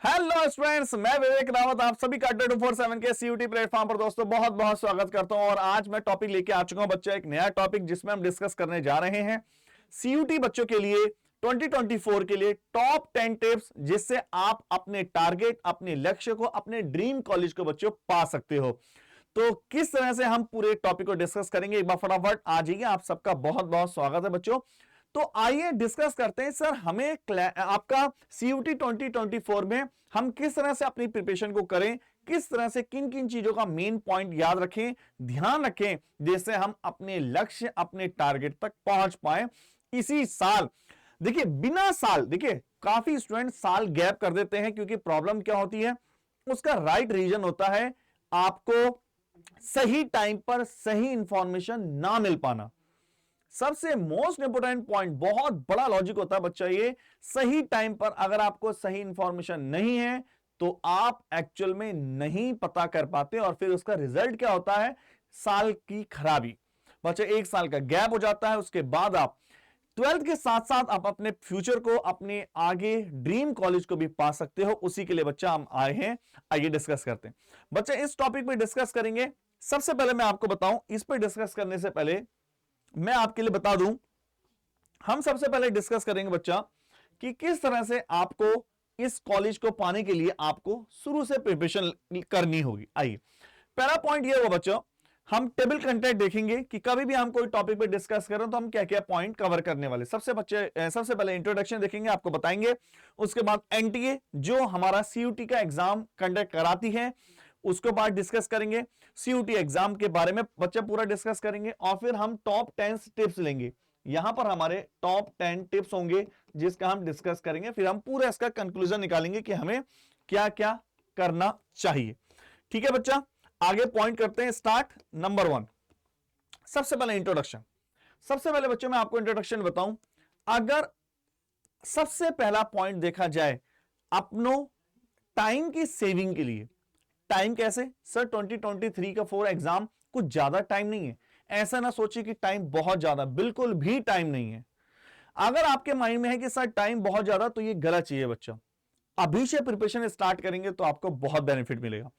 Hello students, मैं विवेक रावत आप सभी का 247 के सीयूटी प्लेटफॉर्म पर दोस्तों बहुत बहुत स्वागत करता हूं। और आज मैं टॉपिक लेके आ चुका हूं बच्चा, एक नया टॉपिक जिसमें हम डिस्कस करने जा रहे हैं सीयूटी बच्चों के लिए 2024 के लिए टॉप 10 टिप्स जिससे आप अपने टारगेट, अपने लक्ष्य को, अपने ड्रीम कॉलेज को बच्चों पा सकते हो। तो किस तरह से हम पूरे टॉपिक को डिस्कस करेंगे, एक बार फटाफट आ जाइए। आप सबका बहुत बहुत स्वागत है बच्चों। तो आइए डिस्कस करते हैं सर, हमें आपका सीयूटी 2024 में हम किस तरह से अपनी प्रिपरेशन को करें, किस तरह से किन किन चीजों का मेन पॉइंट याद रखें, ध्यान रखें, जिससे हम अपने लक्ष्य, अपने टारगेट तक पहुंच पाए इसी साल। देखिए बिना साल, देखिए काफी स्टूडेंट साल गैप कर देते हैं क्योंकि प्रॉब्लम क्या होती है, उसका राइट रीजन होता है आपको सही टाइम पर सही इंफॉर्मेशन ना मिल पाना। सबसे मोस्ट इंपोर्टेंट पॉइंट, बहुत बड़ा लॉजिक होता है बच्चा ये, सही टाइम पर अगर आपको सही इंफॉर्मेशन नहीं है तो आप एक्चुअल में नहीं पता कर पाते और फिर उसका रिजल्ट क्या होता है, साल की खराबी। बच्चा एक साल का गैप हो जाता है, उसके बाद आप 12th के साथ साथ आप अपने फ्यूचर को, अपने आगे ड्रीम कॉलेज को भी पा सकते हो। उसी के लिए बच्चा हम आए हैं, आइए डिस्कस करते हैं। बच्चा इस टॉपिक पे डिस्कस करेंगे। सबसे पहले मैं आपको बताऊं, इस पर डिस्कस करने से पहले मैं आपके लिए बता दूं, हम सबसे पहले डिस्कस करेंगे बच्चा कि किस तरह से आपको इस कॉलेज को पाने के लिए आपको शुरू से प्रिपरेशन करनी होगी। आइए पहला पॉइंट ये होगा बच्चा, हम टेबल कंटेंट देखेंगे कि कभी भी हम कोई टॉपिक पे डिस्कस करें तो हम क्या क्या पॉइंट कवर करने वाले। सबसे पहले इंट्रोडक्शन देखेंगे, आपको बताएंगे। उसके बाद एनटीए जो हमारा सीयूटी का एग्जाम कंडक्ट कराती है उसके बाद डिस्कस करेंगे। सीयूटी एग्जाम के बारे में बच्चा पूरा डिस्कस करेंगे और फिर हम टॉप 10 टिप्स लेंगे। यहां पर हमारे टॉप 10 टिप्स होंगे जिसका हम डिस्कस करेंगे, फिर हम पूरा इसका कंक्लूजन निकालेंगे कि हमें क्या क्या करना चाहिए। ठीक है बच्चा, आगे पॉइंट करते हैं, स्टार्ट। नंबर 1, सबसे पहले इंट्रोडक्शन। सबसे पहले बच्चों मैं आपको इंट्रोडक्शन बताऊं, अगर सबसे पहला पॉइंट देखा जाए अपनों टाइम की सेविंग के लिए। टाइम कैसे सर, 2023 का 4 एग्जाम कुछ ज्यादा टाइम नहीं है, ऐसा ना सोचिए कि टाइम बहुत ज्यादा, बिल्कुल भी टाइम नहीं है। अगर आपके माइंड में है कि सर टाइम बहुत ज्यादा, तो ये गलत चीज है बच्चा। अभी से प्रिपरेशन स्टार्ट करेंगे तो आपको बहुत बेनिफिट मिलेगा।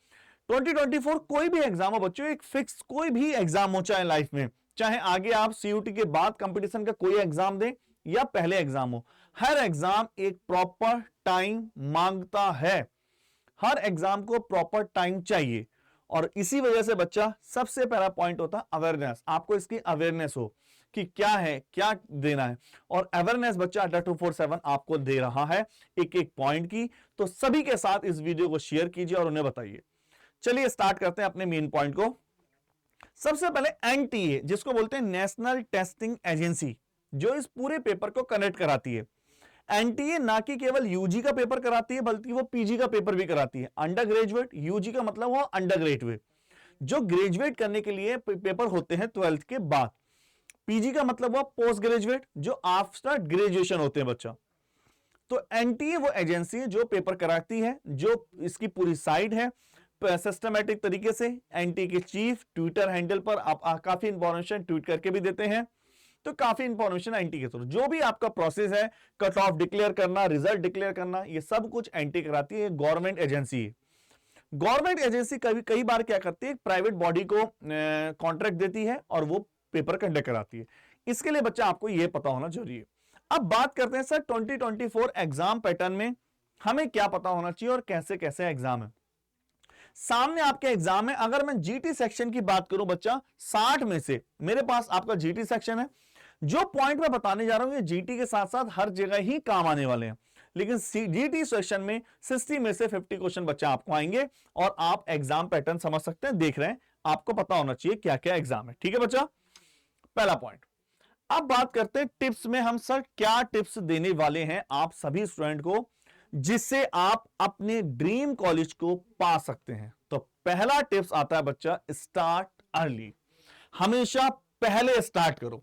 2024 कोई भी एग्जाम हो बच्चों, एक फिक्स कोई भी एग्जाम हो चाहे लाइफ में, चाहे आगे आप सीयूटी के बाद कंपटीशन का कोई एग्जाम दें या पहले एग्जाम हो, हर एग्जाम एक प्रॉपर टाइम मांगता है। हर एग्जाम को प्रॉपर टाइम चाहिए और इसी वजह से बच्चा सबसे पहला पॉइंट होता है अवेयरनेस। आपको इसकी अवेयरनेस हो कि क्या है, क्या देना है, और अवेयरनेस बच्चा 247 आपको दे रहा है एक एक पॉइंट की। तो सभी के साथ इस वीडियो को शेयर कीजिए और उन्हें बताइए। चलिए स्टार्ट करते हैं अपने मेन पॉइंट को। सबसे पहले एनटीए जिसको बोलते हैं नेशनल टेस्टिंग एजेंसी, जो इस पूरे पेपर को कनेक्ट कराती है। एनटीए ना कि केवल यूजी का पेपर कराती है बल्कि वो पीजी का पेपर भी कराती है। अंडर ग्रेजुएट, यूजी का मतलब वो अंडर ग्रेजुएट, जो ग्रेजुएट करने के लिए पेपर होते हैं 12th के बाद। पीजी का मतलब वो पोस्ट ग्रेजुएट, जो आफ्टर ग्रेजुएशन होते हैं बच्चा। तो एनटीए वो एजेंसी है जो पेपर कराती है, जो इसकी पूरी साइड है सिस्टमैटिक तरीके से। एनटीए के चीफ ट्विटर हैंडल पर आप काफी इंफॉर्मेशन ट्वीट करके भी देते हैं, तो काफी इंफॉर्मेशन एनटी के थ्रू जो भी आपका प्रोसेस है, कट ऑफ डिक्लेयर करना, रिजल्ट डिक्लेयर करना, ये सब कुछ एनटी कराती है। गवर्नमेंट एजेंसी है। गवर्नमेंट एजेंसी कई बार क्या करती है, प्राइवेट बॉडी को कॉन्ट्रैक्ट देती है और वो पेपर कंडक्ट कराती है। इसके लिए बच्चा आपको यह पता होना जरूरी है। अब बात करते हैं सर 2024 एग्जाम पैटर्न में हमें क्या पता होना चाहिए और कैसे कैसे एग्जाम है। सामने आपके एग्जाम है, अगर मैं जीटी सेक्शन की बात करूं बच्चा, 60 में से मेरे पास आपका जीटी सेक्शन है। जो पॉइंट मैं बताने जा रहा हूं ये जीटी के साथ साथ हर जगह ही काम आने वाले हैं, लेकिन जीटी सेक्शन में 60 में से 50 क्वेश्चन बच्चा आपको आएंगे और आप एग्जाम पैटर्न समझ सकते हैं, देख रहे हैं, आपको पता होना चाहिए क्या क्या एग्जाम है। ठीक है बच्चा, पहला पॉइंट। अब बात करते हैं टिप्स में, हम सर क्या टिप्स देने वाले हैं आप सभी स्टूडेंट को जिससे आप अपने ड्रीम कॉलेज को पा सकते हैं। तो पहला टिप्स आता है बच्चा, स्टार्ट अर्ली। हमेशा पहले स्टार्ट करो,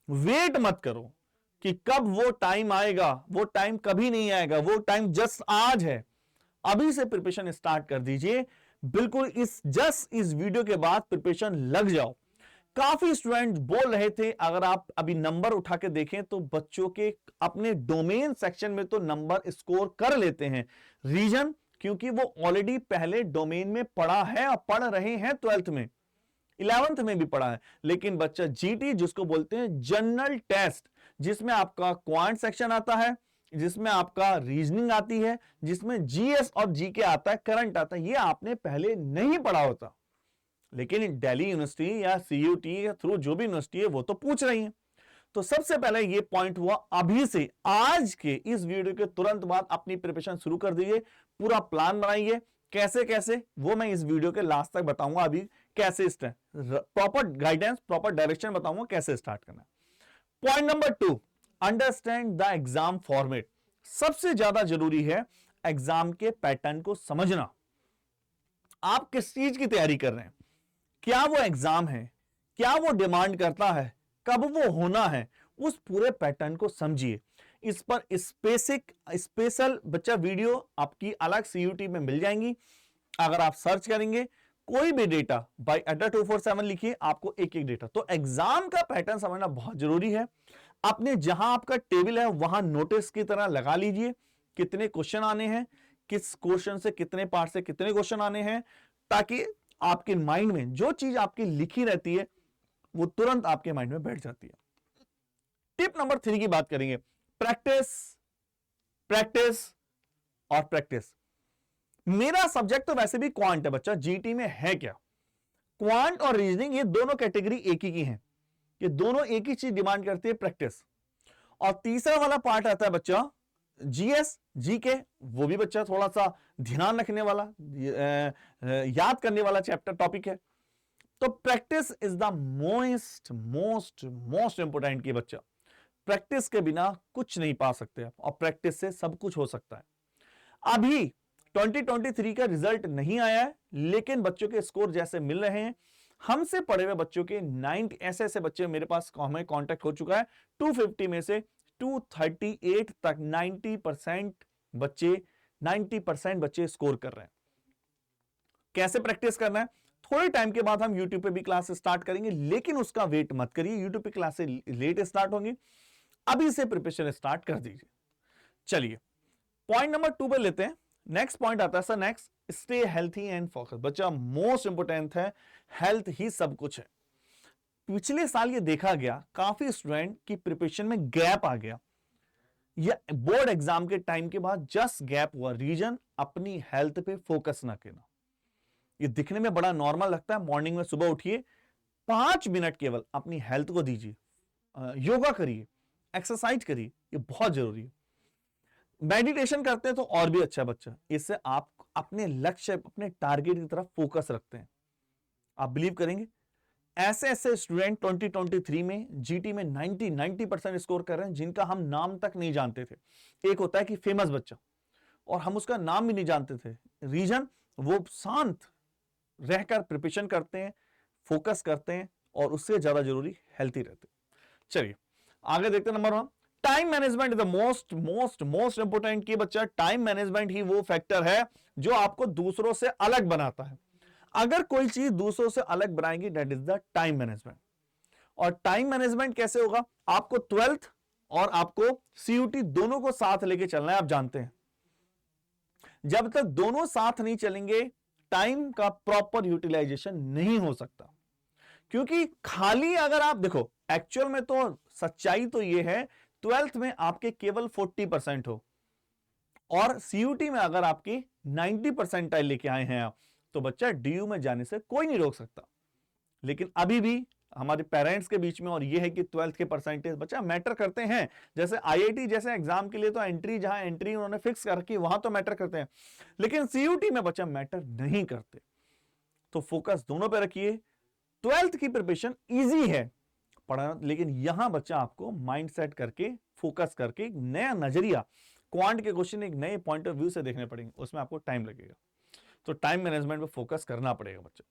वेट मत करो कि कब वो टाइम आएगा, वो टाइम कभी नहीं आएगा, वो टाइम जस्ट आज है। अभी से प्रिपरेशन स्टार्ट कर दीजिए, बिल्कुल इस वीडियो के बाद प्रिपरेशन लग जाओ। काफी स्टूडेंट बोल रहे थे, अगर आप अभी नंबर उठा के देखें तो बच्चों के अपने डोमेन सेक्शन में तो नंबर स्कोर कर लेते हैं। रीजन, क्योंकि वो ऑलरेडी पहले डोमेन में पढ़ा है और पढ़ रहे हैं, 12th में 11th में भी पढ़ा है। लेकिन बच्चा जीटी जिसको बोलते हैं जनरल टेस्ट, जिसमें आपका क्वांट सेक्शन आता है, जिसमें आपका रीजनिंग आती है, जिसमें जीएस और जीके आता है, करंट आता है, ये आपने पहले नहीं पढ़ा होता। लेकिन दिल्ली यूनिवर्सिटी या सीयूटी या थ्रू जो भी यूनिवर्सिटी है वो तो पूछ रही है। तो सबसे पहले ये पॉइंट हुआ, अभी से आज के इस वीडियो के तुरंत बाद अपनी प्रिपरेशन शुरू कर दीजिए, पूरा प्लान बनाइए, कैसे कैसे वो मैं इस वीडियो के लास्ट तक बताऊंगा। अभी कैसे प्रॉपर गाइडेंस, प्रॉपर डायरेक्शन बताऊंगा कैसे स्टार्ट करना है। Point number 2, understand the exam format. सबसे ज्यादा जरूरी है एग्जाम के पैटर्न को समझना। आप किस चीज की तैयारी कर रहे हैं, क्या वो एग्जाम है, क्या वो डिमांड करता है, कब वो होना है, उस पूरे पैटर्न को समझिए। इस पर स्पेशल बच्चा वीडियो आपकी अलग सीयूटी में मिल जाएंगी। अगर आप सर्च करेंगे कोई भी डेटा बाय अड्डा 247 लिखिए, आपको एक एक डेटा। तो एग्जाम का पैटर्न समझना बहुत जरूरी है। अपने जहां आपका टेबल है वहां नोटिस की तरह लगा लीजिए कितने क्वेश्चन आने हैं, किस क्वेश्चन से कितने पार्ट से कितने क्वेश्चन आने हैं, ताकि आपके माइंड में जो चीज आपकी लिखी रहती है वो तुरंत आपके माइंड में बैठ जाती है। टिप नंबर 3 की बात करेंगे, प्रैक्टिस, प्रैक्टिस और प्रैक्टिस। मेरा सब्जेक्ट तो वैसे भी क्वांट है बच्चा, जीटी में है क्या, क्वांट और रीजनिंग ये दोनों कैटेगरी एक ही की हैं, ये दोनों एक ही चीज डिमांड करती है, प्रैक्टिस। और तीसरा वाला पार्ट आता है बच्चा जीएस जीके, वो भी बच्चा थोड़ा सा ध्यान रखने वाला, याद करने वाला चैप्टर टॉपिक है। तो practice is the most most most important की बच्चा, प्रैक्टिस के बिना कुछ नहीं पा सकते आप, और प्रैक्टिस से सब कुछ हो सकता है। अभी 2023 का रिजल्ट नहीं आया है, लेकिन बच्चों के स्कोर जैसे मिल रहे हैं, हमसे पढ़े हुए बच्चों के 90 ऐसे बच्चे मेरे पास हमें कांटेक्ट हो चुका है, 250 में से 238 तक 90% बच्चे स्कोर कर रहे हैं। कैसे प्रैक्टिस करना है, थोड़े टाइम के बाद हम YouTube पे भी क्लास स्टार्ट करेंगे, लेकिन उसका वेट मत करिए, YouTube पे क्लासें लेट स्टार्ट होंगी, अभी से प्रिपरेशन स्टार्ट कर दीजिए। चलिए पॉइंट नंबर 2 पे लेते हैं। नेक्स्ट पॉइंट आता है sir, next stay healthy and focus. बच्चा मोस्ट इंपोर्टेंट है, हेल्थ ही सब कुछ है। पिछले साल ये देखा गया काफी स्टूडेंट की प्रिपरेशन में गैप आ गया, या बोर्ड एग्जाम के टाइम के बाद जस्ट गैप हुआ। रीजन, अपनी हेल्थ पे फोकस ना करना। ये दिखने में बड़ा नॉर्मल लगता है, मॉर्निंग में सुबह उठिए 5 मिनट केवल अपनी हेल्थ को दीजिए, योगा करिए, एक्सरसाइज करिए, ये बहुत जरूरी है। मेडिटेशन करते हैं तो और भी अच्छा बच्चा, इससे आप अपने लक्ष्य, अपने टारगेट की तरफ फोकस रखते हैं। आप बिलीव करेंगे ऐसे ऐसे स्टूडेंट 2023 में जीटी में 90% स्कोर कर रहे हैं जिनका हम नाम तक नहीं जानते थे। एक होता है कि फेमस बच्चा, और हम उसका नाम भी नहीं जानते थे। रीजन, वो शांत रहकर प्रिपरेशन करते हैं, फोकस करते हैं, और उससे ज्यादा जरूरी हेल्थी रहते हैं। चलिए आगे देखते हैं। Number 1, time management is the most most most important की बच्चा। टाइम मैनेजमेंट ही वो फैक्टर है जो आपको दूसरों से अलग बनाता है। अगर कोई चीज दूसरों से अलग बनाएगी, that is the time management. और टाइम मैनेजमेंट कैसे होगा, आपको 12th और आपको सीयूटी दोनों को साथ लेके चलना है। आप जानते हैं जब तक दोनों साथ नहीं चलेंगे, टाइम का प्रॉपर यूटिलाइजेशन नहीं हो सकता। क्योंकि खाली अगर आप देखो, एक्चुअल में तो सच्चाई तो यह है 12th में आपके केवल 40% हो, और सीयूटी में अगर आपकी 90% लेके आए हैं आप, तो बच्चा डीयू में जाने से कोई नहीं रोक सकता। लेकिन अभी भी हमारे पेरेंट्स के बीच में और ये है कि 12th के परसेंटेज बच्चा मैटर करते हैं। जैसे आईआईटी जैसे एग्जाम के लिए तो एंट्री, जहां एंट्री उन्होंने फिक्स कर रखी वहां तो मैटर करते हैं, लेकिन सीयूटी में बच्चा मैटर नहीं करते। तो फोकस दोनों पे रखिए। 12th की प्रिपरेशन इजी है पढ़ना, लेकिन यहां बच्चा आपको माइंड सेट करके, फोकस करके एक नया नजरिया, क्वांट के क्वेश्चन एक नए पॉइंट ऑफ व्यू से देखने पड़ेंगे, उसमें आपको टाइम लगेगा। तो टाइम मैनेजमेंट पे फोकस करना पड़ेगा बच्चा।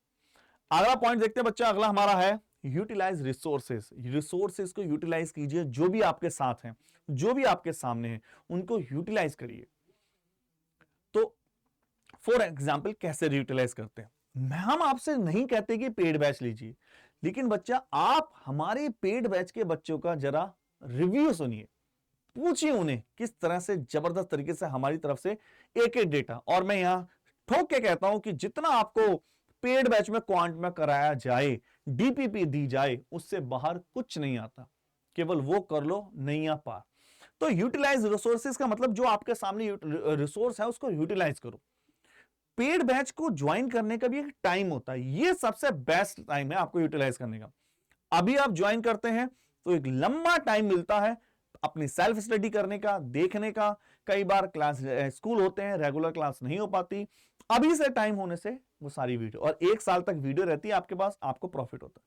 अगला पॉइंट देखते हैं बच्चा, अगला हमारा है यूटिलाइज रिसोर्सेस। रिसोर्सेस को यूटिलाइज कीजिए, जो भी आपके साथ हैं, जो भी आपके सामने हैं, उनको यूटिलाइज करिए। तो फॉर एग्जाम्पल कैसे यूटिलाइज करते हैं, हम आपसे नहीं कहते कि पेड बैच लीजिए, लेकिन बच्चा आप हमारे पेड बैच के बच्चों का जरा रिव्यू सुनिए, पूछिए उन्हें किस तरह से जबरदस्त तरीके से हमारी तरफ से एक एक डेटा, और मैं यहां ठोक के कहता हूं कि जितना आपको पेड बैच में क्वांट में कराया जाए, डीपीपी दी जाए, उससे बाहर कुछ नहीं आता, केवल वो कर लो नैया पार। तो यूटिलाइज रिसोर्सेज का मतलब जो आपके सामने रिसोर्स है उसको यूटिलाइज करो। पेड बैच को ज्वाइन करने का भी एक टाइम होता है, ये सबसे बेस्ट टाइम है आपको यूटिलाइज करने का। अभी आप ज्वाइन करते हैं तो एक लंबा टाइम मिलता है अपनी सेल्फ स्टडी करने का, देखने का। कई बार क्लास स्कूल होते हैं, रेगुलर क्लास नहीं हो पाती, अभी से टाइम होने से वो सारी वीडियो, और 1 साल तक वीडियो रहती है आपके पास, आपको प्रॉफिट होता है।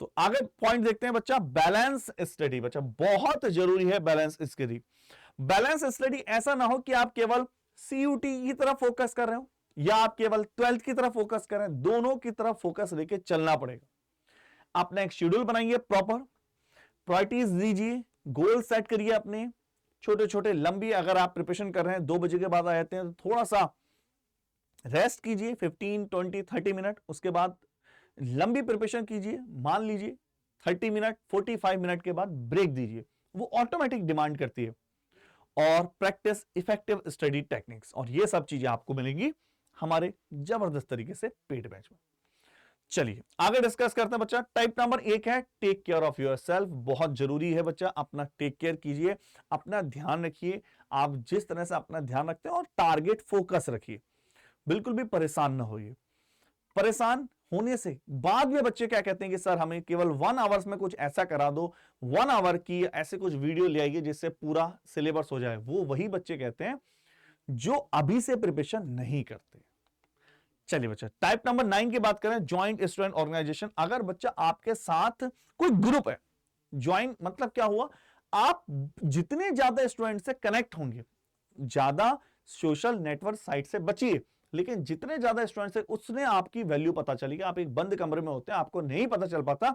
तो आगे पॉइंट देखते हैं बच्चा, बैलेंस स्टडी। बच्चा बहुत जरूरी है बैलेंस स्टडी। बैलेंस स्टडी ऐसा ना हो कि आप केवल सीयूटी की तरफ फोकस कर रहे हो या आप केवल 12th की तरफ फोकस कर रहे हैं, दोनों की तरफ फोकस लेके चलना पड़ेगा। आपने एक शेड्यूल बनाइए, प्रॉपर प्रायोरिटीज दीजिए, गोल सेट करिए अपने छोटे छोटे लंबी। अगर आप प्रिपरेशन कर रहे हैं 2 बजे के बाद आ जाते हैं तो थोड़ा सा रेस्ट कीजिए 15, 20, 30 मिनट, उसके बाद लंबी प्रिपरेशन कीजिए, मान लीजिए 30 मिनट, 45 मिनट के बाद ब्रेक दीजिए, वो ऑटोमेटिक डिमांड करती है। और प्रैक्टिस इफेक्टिव स्टडी टेक्निक्स, और ये सब चीजें आपको मिलेंगी हमारे जबरदस्त तरीके से पेड बैच में। चलिए आगे डिस्कस करते हैं बच्चा। टाइप नंबर 1 है टेक केयर ऑफ योरसेल्फ। बहुत जरूरी है बच्चा, अपना टेक केयर कीजिए, अपना ध्यान रखिए। आप जिस तरह से अपना ध्यान रखते हैं और टारगेट फोकस रखिए, बिल्कुल भी परेशान ना होइए। परेशान होने से बाद में बच्चे क्या कहते हैं कि सर हमें केवल 1 आवर्स में कुछ ऐसा करा दो, 1 आवर की ऐसे कुछ वीडियो ले आइए जिससे पूरा सिलेबस हो जाए। वो वही बच्चे कहते हैं जो अभी से प्रिपरेशन नहीं करते। चलिए बच्चा, टाइप नंबर 9 की बात करें, ज्वाइंट स्टूडेंट ऑर्गेनाइजेशन। अगर बच्चा आपके साथ कोई ग्रुप है, ज्वाइन मतलब क्या हुआ, आप जितने ज्यादा स्टूडेंट से कनेक्ट होंगे, ज्यादा सोशल नेटवर्क साइट से बचिए, लेकिन जितने ज्यादा स्टूडेंट है उसने आपकी वैल्यू पता चलेगी। आप एक बंद कमरे में होते हैं, आपको नहीं पता चल पाता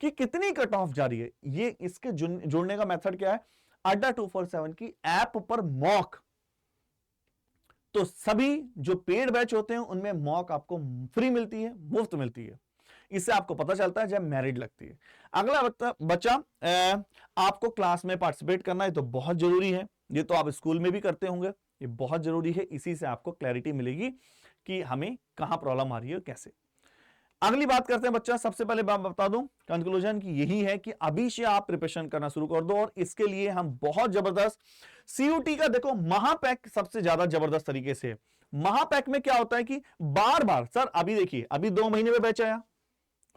कि कितनी कट ऑफ जा रही है। ये इसके जुड़ने का मेथड क्या है, अड्डा 247 की ऐप पर मॉक। तो सभी जो पेड बैच होते हैं उनमें मॉक आपको फ्री मिलती है, मुफ्त मिलती है। इससे आपको पता चलता है जब मेरिट लगती है। अगला बच्चा, आपको क्लास में पार्टिसिपेट करना है तो बहुत जरूरी है। ये तो आप स्कूल में भी करते होंगे, ये बहुत जरूरी है। इसी से आपको क्लैरिटी मिलेगी कि हमें कहां प्रॉब्लम आ रही है, कैसे। अगली बात करते हैं बच्चा। सबसे पहले मैं बता दूं कंक्लूजन की यही है कि अभी से आप प्रिपरेशन करना शुरू कर दो, और इसके लिए हम बहुत जबरदस्त सीयूटी का, देखो महापैक सबसे ज्यादा जबरदस्त तरीके से। महापैक में क्या होता है कि बार बार, सर अभी देखिए, अभी 2 महीने में बैच आया,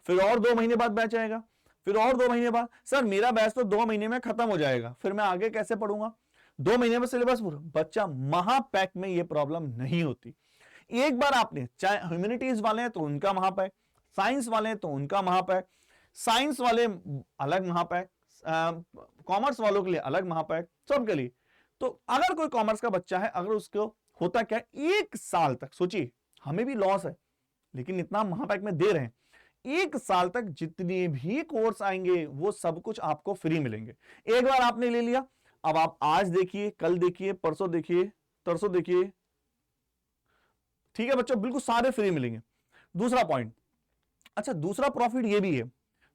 फिर और 2 महीने बाद बैच आएगा, फिर और 2 महीने बाद, सर मेरा बैच तो 2 महीने में खत्म हो जाएगा, फिर मैं आगे कैसे पढ़ूंगा, 2 महीने में सिलेबस पूरा। बच्चा महापैक में ये प्रॉब्लम नहीं होती। एक बार आपने, चाहे ह्यूमैनिटीज वाले हैं तो उनका महापैक, साइंस वाले हैं तो उनका महापैक, साइंस वाले अलग महापैक, कॉमर्स वालों के लिए अलग महापैक, सबके लिए। तो अगर कोई कॉमर्स का बच्चा है, अगर उसको होता क्या, 1 साल तक, सोचिए हमें भी लॉस है लेकिन इतना महापैक में दे रहे हैं, 1 साल तक जितने भी कोर्स आएंगे वो सब कुछ आपको फ्री मिलेंगे। एक बार आपने ले लिया, अब आप आज देखिए, कल देखिए, परसों देखिए, तरसों देखिए, ठीक है बच्चों, बिल्कुल सारे फ्री मिलेंगे। दूसरा पॉइंट, अच्छा दूसरा प्रॉफिट ये भी है,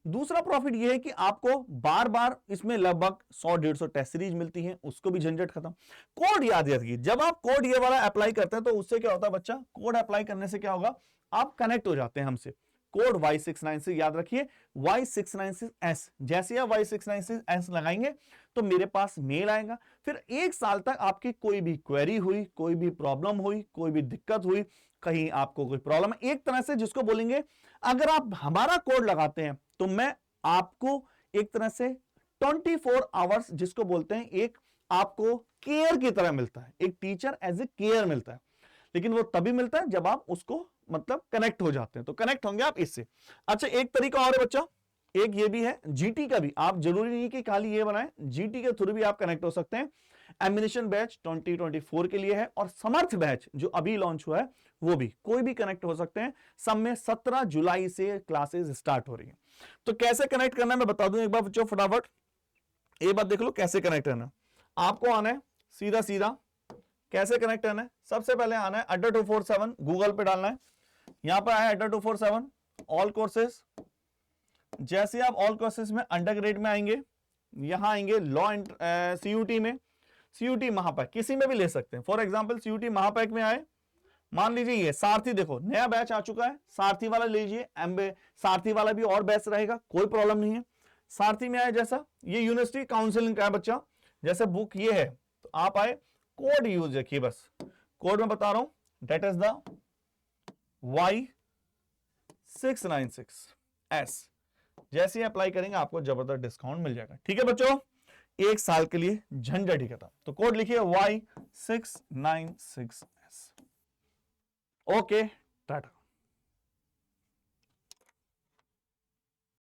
दूसरा प्रॉफिट ये है कि आपको बार बार इसमें लगभग 100-150 टेस्ट सीरीज मिलती हैं, उसको भी झंझट खत्म। कोड याद रखिए, जब आप कोड ये वाला अप्लाई करते हैं तो उससे क्या होता है बच्चा, कोड अप्लाई करने से क्या होगा, आप कनेक्ट हो जाते हैं हमसे। कोड Y696 याद रखिए, Y696S। जैसे आप Y696S लगाएंगे तो मेरे पास मेल आएगा, फिर 1 साल तक आपकी कोई भी क्वेरी हुई, कोई भी प्रॉब्लम हुई, कोई भी दिक्कत हुई, कहीं आपको कोई प्रॉब्लम है, एक तरह से जिसको बोलेंगे, अगर आप हमारा कोड लगाते हैं तो मैं आपको एक तरह से 24 आवर्स, जिसको बोलते हैं, एक आपको केयर की तरह मिलता है, एक टीचर एज ए केयर मिलता है। लेकिन वो तभी मिलता है जब आप उसको मतलब कनेक्ट हो जाते हैं, तो कनेक्ट होंगे आप इससे। अच्छा एक तरीका और है बच्चा, एक ये भी है, जीटी का भी, आप जरूरी नहीं कि खाली ये बनाएं, जीटी के थ्रू भी आप कनेक्ट हो सकते हैं। एमिनेशन बैच 2024 के लिए है, और समर्थ बैच जो अभी लॉन्च हुआ है वो भी, कोई भी कनेक्ट हो सकते हैं। सब में 17 जुलाई से क्लासेस स्टार्ट हो रही हैं। तो कैसे कनेक्ट करना है मैं बता दूं एक बार बच्चों, फटाफट एक बार देख लो कैसे कनेक्ट करना। आपको आना है सीधा सीधा, कैसे कनेक्ट करना है, सबसे पहले आना है अड्डा 247, गूगल पे डालना है, यहां पर आया अड्डा 247 ऑल कोर्सेज, जैसे आप ऑल कोर्सेज में अंडर ग्रेड में आएंगे, यहां आएंगे लॉ सीयूटी में, सीयूटी महापैक किसी में भी ले सकते हैं। फॉर एग्जांपल सीयूटी महापैक में आए, मान लीजिए ये सारथी, देखो नया बैच आ चुका है, सारथी वाला लीजिए, एमबे सारथी वाला भी और बैच रहेगा, कोई प्रॉब्लम नहीं है। सारथी में आए, जैसा ये यूनिवर्सिटी काउंसिलिंग का है बच्चा, जैसे बुक ये है, तो आप आए, कोड यूज रखिए, बस कोड में बता रहा हूं, दैट इज द Y696S। जैसे ही अप्लाई करेंगे आपको जबरदस्त डिस्काउंट मिल जाएगा। ठीक है बच्चों, एक साल के लिए झंझट ही खत्म। तो कोड लिखिए Y696S। ओके, टाटा।